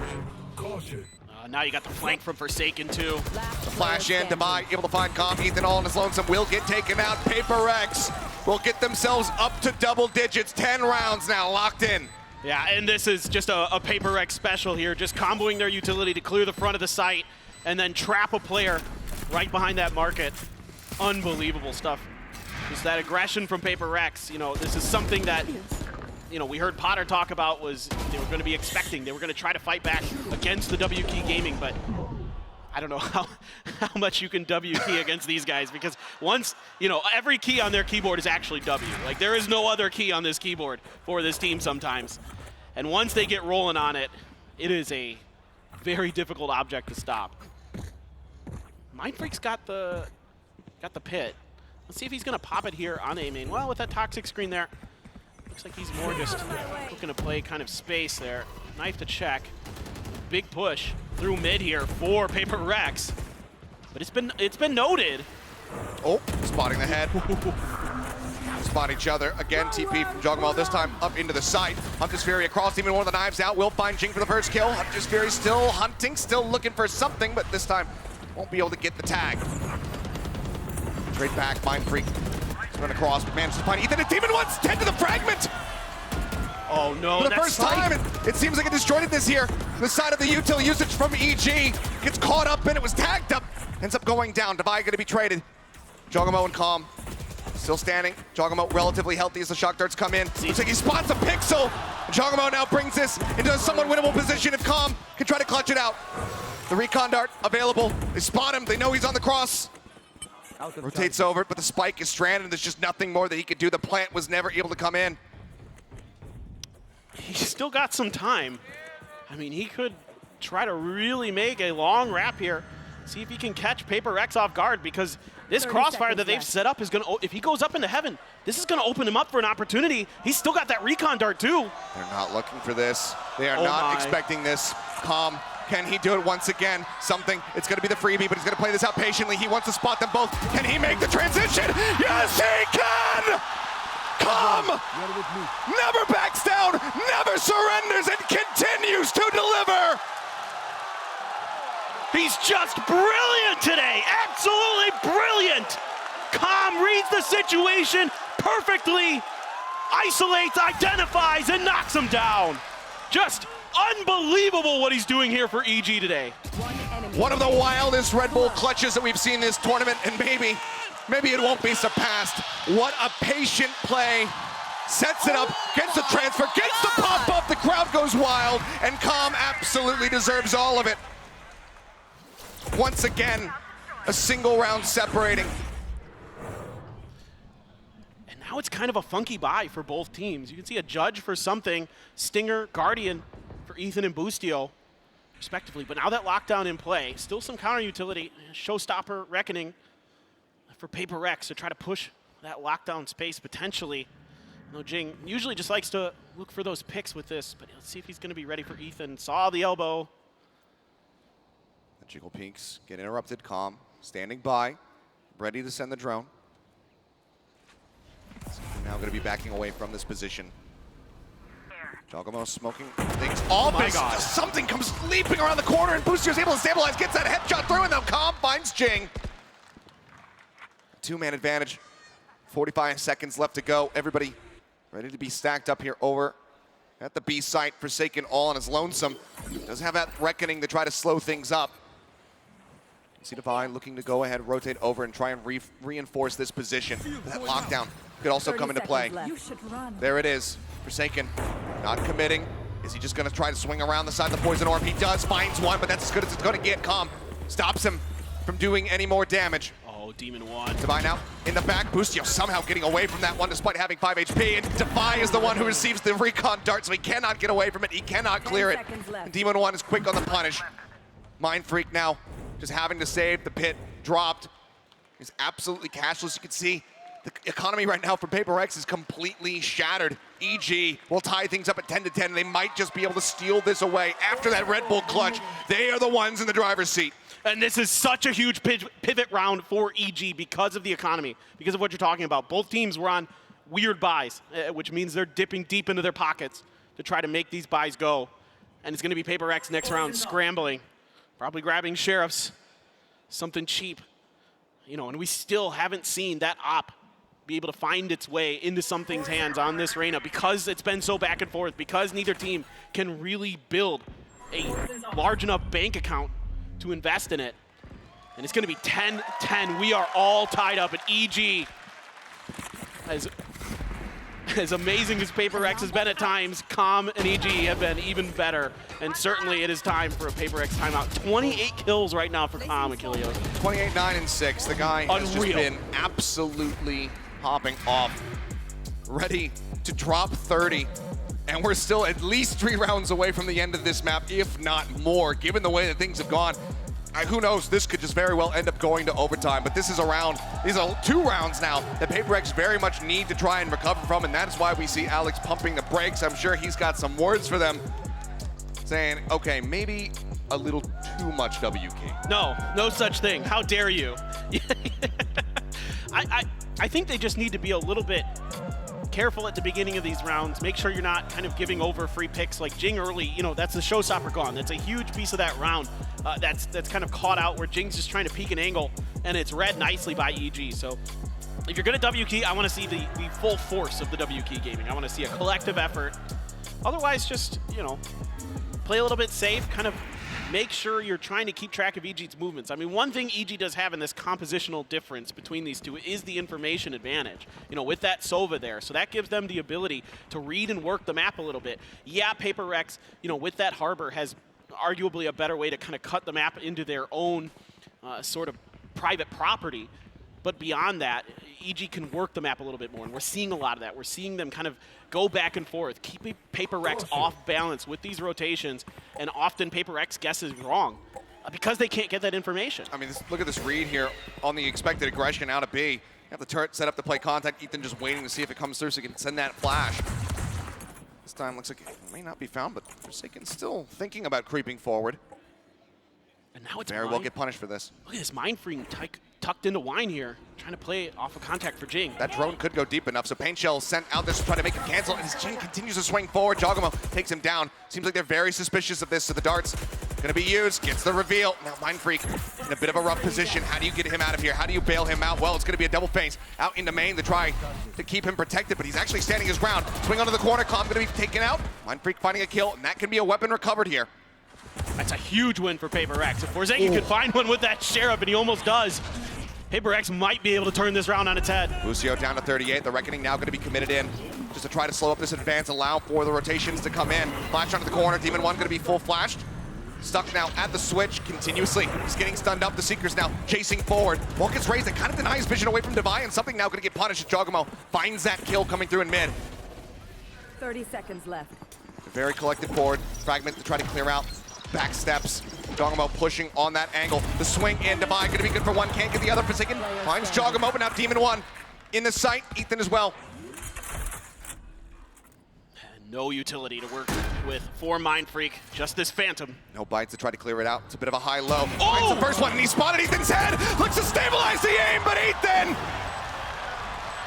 Now you got the flank from Forsaken too. The flash in, Divide able to find Calm. Ethan all on his lonesome will get taken out. PRX will get themselves up to double digits, 10 rounds now locked in. Yeah, and this is just a PRX special here, just comboing their utility to clear the front of the site and then trap a player right behind that market. Unbelievable stuff. Just that aggression from PRX, you know, this is something that, you know, we heard Potter talk about was they were going to be expecting. They were going to try to fight back against the W Key Gaming, but I don't know how much you can W key against these guys, because once, you know, every key on their keyboard is actually W. Like, there is no other key on this keyboard for this team sometimes. And once they get rolling on it, it is a very difficult object to stop. Mindfreak's got the pit. Let's see if he's going to pop it here on A main. Well, with that toxic screen there, looks like he's more just looking to play kind of space there. Knife to check. Big push through mid here for PRX. But it's been noted. Oh, spotting the head. Spot each other. Again, TP from Jogamo, this time up into the site. Hunter's Fury across, even one of the knives out. Will find Jing for the first kill. Hunter's Fury still hunting, still looking for something, but this time won't be able to get the tag. Straight back, Mind Freak. He's going across, but manages to find Ethan. And Demon One's 10 to the fragment! Oh no, For the first time, it seems like a disjointedness here. The side of the util usage from EG gets caught up and it was tagged up. Ends up going down. Divide going to be traded. Jogamo and Calm still standing. Jogamo relatively healthy as the shock darts come in. Looks like he spots a pixel. Jogamo now brings this into a somewhat winnable position if Calm can try to clutch it out. The recon dart available. They spot him. They know he's on the cross. Rotates over, but the spike is stranded. There's just nothing more that he could do. The plant was never able to come in. He's still got some time. I mean, he could try to really make a long wrap here. See if he can catch PRX off guard, because this crossfire that they've set up is going to, if he goes up into heaven, this is going to open him up for an opportunity. He's still got that recon dart too. They're not looking for this. They are not expecting this. Calm. Can he do it once again? Something. It's going to be the freebie, but he's going to play this out patiently. He wants to spot them both. Can he make the transition? Yes, he can! Calm! Never backs down, never surrenders, and continues to deliver! He's just brilliant today, absolutely brilliant. Calm reads the situation perfectly, isolates, identifies, and knocks him down. Just unbelievable what he's doing here for EG today. One of the wildest Red Bull clutches that we've seen this tournament, and maybe it won't be surpassed. What a patient play. Sets it up, gets the transfer, gets the pop-up, the crowd goes wild, and Calm absolutely deserves all of it. Once again, a single round separating. And now it's kind of a funky buy for both teams. You can see a Judge for something, Stinger, Guardian for Ethan and Boostio, respectively. But now that lockdown in play, still some counter utility, Showstopper, Reckoning for PRX to try to push that lockdown space potentially. No, Jing usually just likes to look for those picks with this, but let's see if he's going to be ready for Ethan. Saw the elbow. The Jiggle Peaks get interrupted. Calm standing by, ready to send the drone. So now going to be backing away from this position. Jogamo smoking things off. Oh my God. Something comes leaping around the corner, and Boostier's able to stabilize, gets that headshot through, and now Calm finds Jing. Two-man advantage. 45 seconds left to go. Everybody ready to be stacked up here over at the B site. Forsaken all on his lonesome. Does have that Reckoning to try to slow things up. See Divine looking to go ahead, rotate over, and try and reinforce this position. That lockdown could also come into play. There it is. Forsaken not committing. Is he just going to try to swing around the side of the Poison Orb? He does, finds one, but that's as good as it's going to get. Calm stops him from doing any more damage. Oh, Demon One. Divine out in the back. Boostio somehow getting away from that one despite having 5 HP. And Defy is the one who receives the recon dart, so he cannot get away from it. He cannot clear it. And Demon One is quick on the punish. Mind Freak now just having to save. The pit dropped. He's absolutely cashless. You can see the economy right now for PRX is completely shattered. EG will tie things up at 10-10. They might just be able to steal this away after that Red Bull clutch. They are the ones in the driver's seat. And this is such a huge pivot round for EG because of the economy, because of what you're talking about. Both teams were on weird buys, which means they're dipping deep into their pockets to try to make these buys go. And it's going to be PRX next round scrambling, probably grabbing Sheriffs, something cheap. You know, and we still haven't seen that op be able to find its way into something's hands on this Reyna because it's been so back and forth, because neither team can really build a large enough bank account to invest in it. And it's going to be 10-10. We are all tied up, at EG, as amazing as PRX has been at times, Calm and EG have been even better. And certainly it is time for a PRX timeout. 28 kills right now for Calm, Achilles. 28, 9, and 6. The guy has just Unreal. been absolutely popping off. Ready to drop 30. And we're still at least 3 rounds away from the end of this map, if not more, given the way that things have gone. Who knows, this could just very well end up going to overtime, but this is a round, these are 2 rounds now that PRX very much need to try and recover from, and that is why we see Alex pumping the brakes. I'm sure he's got some words for them, saying, okay, maybe a little too much WK. No, no such thing. How dare you? I think they just need to be a little bit careful at the beginning of these rounds. Make sure you're not kind of giving over free picks like Jing early. You know, that's the showstopper gone. That's a huge piece of that round that's kind of caught out where Jing's just trying to peek an angle and it's read nicely by EG. So if you're going to W key, I want to see the full force of the W key gaming. I want to see a collective effort. Otherwise, just, you know, play a little bit safe, kind of make sure you're trying to keep track of EG's movements. I mean, one thing EG does have in this compositional difference between these two is the information advantage, you know, with that Sova there. So that gives them the ability to read and work the map a little bit. Yeah, PRX, you know, with that harbor has arguably a better way to kind of cut the map into their own sort of private property. But beyond that, EG can work the map a little bit more, and we're seeing a lot of that. We're seeing them kind of go back and forth, keeping PRX off balance with these rotations, and often PRX guesses wrong because they can't get that information. I mean, look at this read here on the expected aggression out of B. You have the turret set up to play contact. Ethan just waiting to see if it comes through so he can send that flash. This time looks like it may not be found, but Forsaken still thinking about creeping forward. And now it's Very well get punished for this. Look at this mind freeing tucked into Wine here, trying to play off of contact for Jing. That drone could go deep enough, so Pain Shell sent out this to try to make him cancel, and as Jing continues to swing forward, Jogamo takes him down. Seems like they're very suspicious of this, so the dart's gonna be used, gets the reveal. Now Mind Freak in a bit of a rough position. How do you get him out of here? How do you bail him out? Well, it's gonna be a double phase out into main to try to keep him protected, but he's actually standing his ground. Swing onto the corner, Calm gonna be taken out. Mind Freak finding a kill, and that can be a weapon recovered here. That's a huge win for PRX. If Forsaken could find one with that Sheriff, and he almost does, PRX might be able to turn this round on its head. Lucio down to 38. The Reckoning now going to be committed in just to try to slow up this advance, allow for the rotations to come in. Flash onto the corner. Demon 1 going to be full flashed. Stuck now at the switch continuously. He's getting stunned up. The Seeker's now chasing forward. Wall gets raised. It kind of denies vision away from Devi, and something now going to get punished as Jogamo finds that kill coming through in mid. 30 seconds left. Very collected forward. Fragment to try to clear out. Back steps. Jogamo pushing on that angle. The swing in. Devi going to be good for one. Can't get the other. Forsaken finds Jogamo, but now Demon 1 in the sight. Ethan as well. No utility to work with for Mind Freak. Just this Phantom. No bites to try to clear it out. It's a bit of a high-low. Finds the first one, and he spotted Ethan's head. Looks to stabilize the aim, but Ethan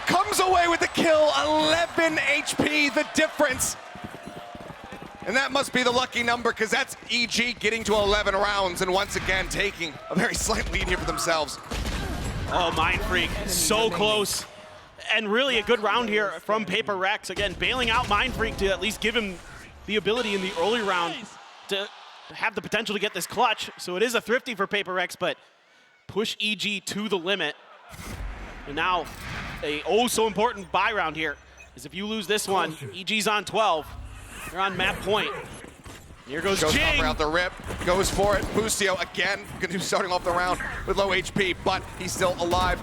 comes away with the kill. 11 HP, the difference. And that must be the lucky number, because that's EG getting to 11 rounds and once again taking a very slight lead here for themselves. Oh, Mind Freak, so close. And really a good round here from PRX. Again, bailing out Mind Freak to at least give him the ability in the early round to have the potential to get this clutch. So it is a thrifty for PRX, but push EG to the limit. And now a so important buy round here is if you lose this one, EG's on 12. They're on map point. Here goes Jing. Out the rip, goes for it. Busio again, going to be starting off the round with low HP, but he's still alive.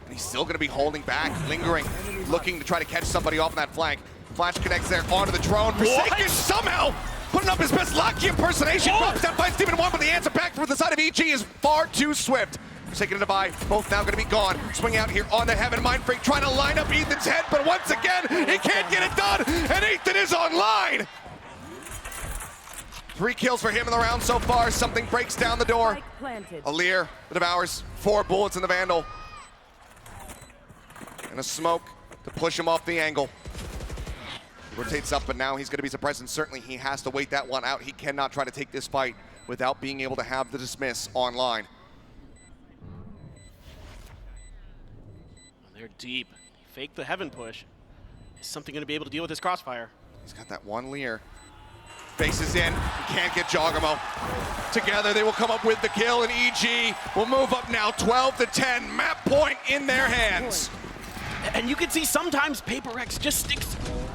And he's still going to be holding back, lingering, looking to try to catch somebody off on that flank. Flash connects there onto the drone. Forsaken somehow putting up his best Lucky impersonation. Drops down, finds Demon 1, but the answer back from the side of EG is far too swift. Forsaken and Devi, both now going to be gone. Swing out here on the Heaven. Mind Freak trying to line up Ethan's head, but once again, he can't get it done, and Ethan is online. 3 kills for him in the round so far. Something breaks down the door. Alir, the Devours, 4 bullets in the Vandal. And a smoke to push him off the angle. He rotates up, but now he's going to be suppressed, and certainly he has to wait that one out. He cannot try to take this fight without being able to have the dismiss online. They're deep. Fake the Heaven push. Is something going to be able to deal with this crossfire? He's got that one Lear. Faces in. He can't get Jogamo. Together they will come up with the kill, and EG will move up now 12-10. Map point in their hands. And you can see sometimes PRX just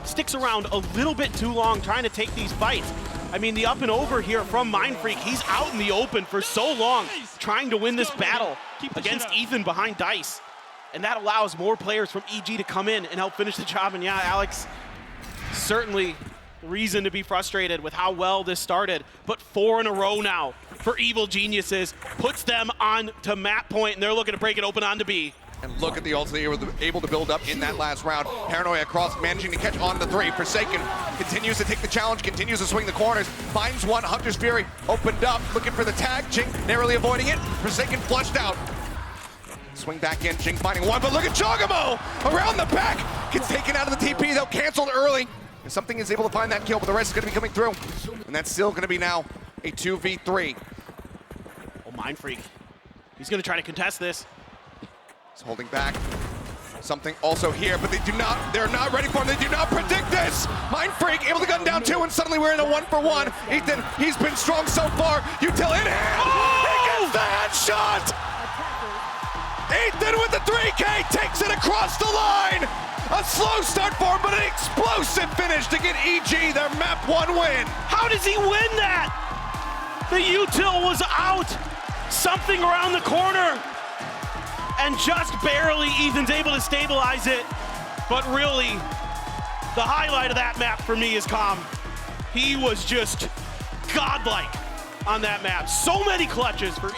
sticks around a little bit too long trying to take these fights. I mean, the up and over here from Mind Freak, he's out in the open for so long trying to win this battle against Ethan behind Dice. And that allows more players from EG to come in and help finish the job. And yeah, Alex, certainly reason to be frustrated with how well this started. But 4 in a row now for Evil Geniuses puts them on to map point, and they're looking to break it open onto B. And look at the ults they were able to build up in that last round. Paranoia across, managing to catch on the 3. Forsaken continues to take the challenge, continues to swing the corners, finds one. Hunter's Fury opened up, looking for the tag. Jing narrowly avoiding it. Forsaken flushed out. Swing back in, Jing finding one, but look at Jogamo around the back. Gets taken out of the TP, though, canceled early. And something is able to find that kill, but the rest is going to be coming through. And that's still going to be now a 2v3. Oh, Mind Freak He's going to try to contest this. He's holding back. Something also here, but they're not ready for him. They do not predict this. Mind Freak able to gun down 2, and suddenly we're in a 1-for-1. Ethan, he's been strong so far. Util in hand. He gets the headshot. Ethan with the 3K takes it across the line. A slow start for him, but an explosive finish to get EG their map 1 win. How does he win that? The util was out. Something around the corner. And just barely Ethan's able to stabilize it. But really, the highlight of that map for me is Calm. He was just godlike on that map. So many clutches for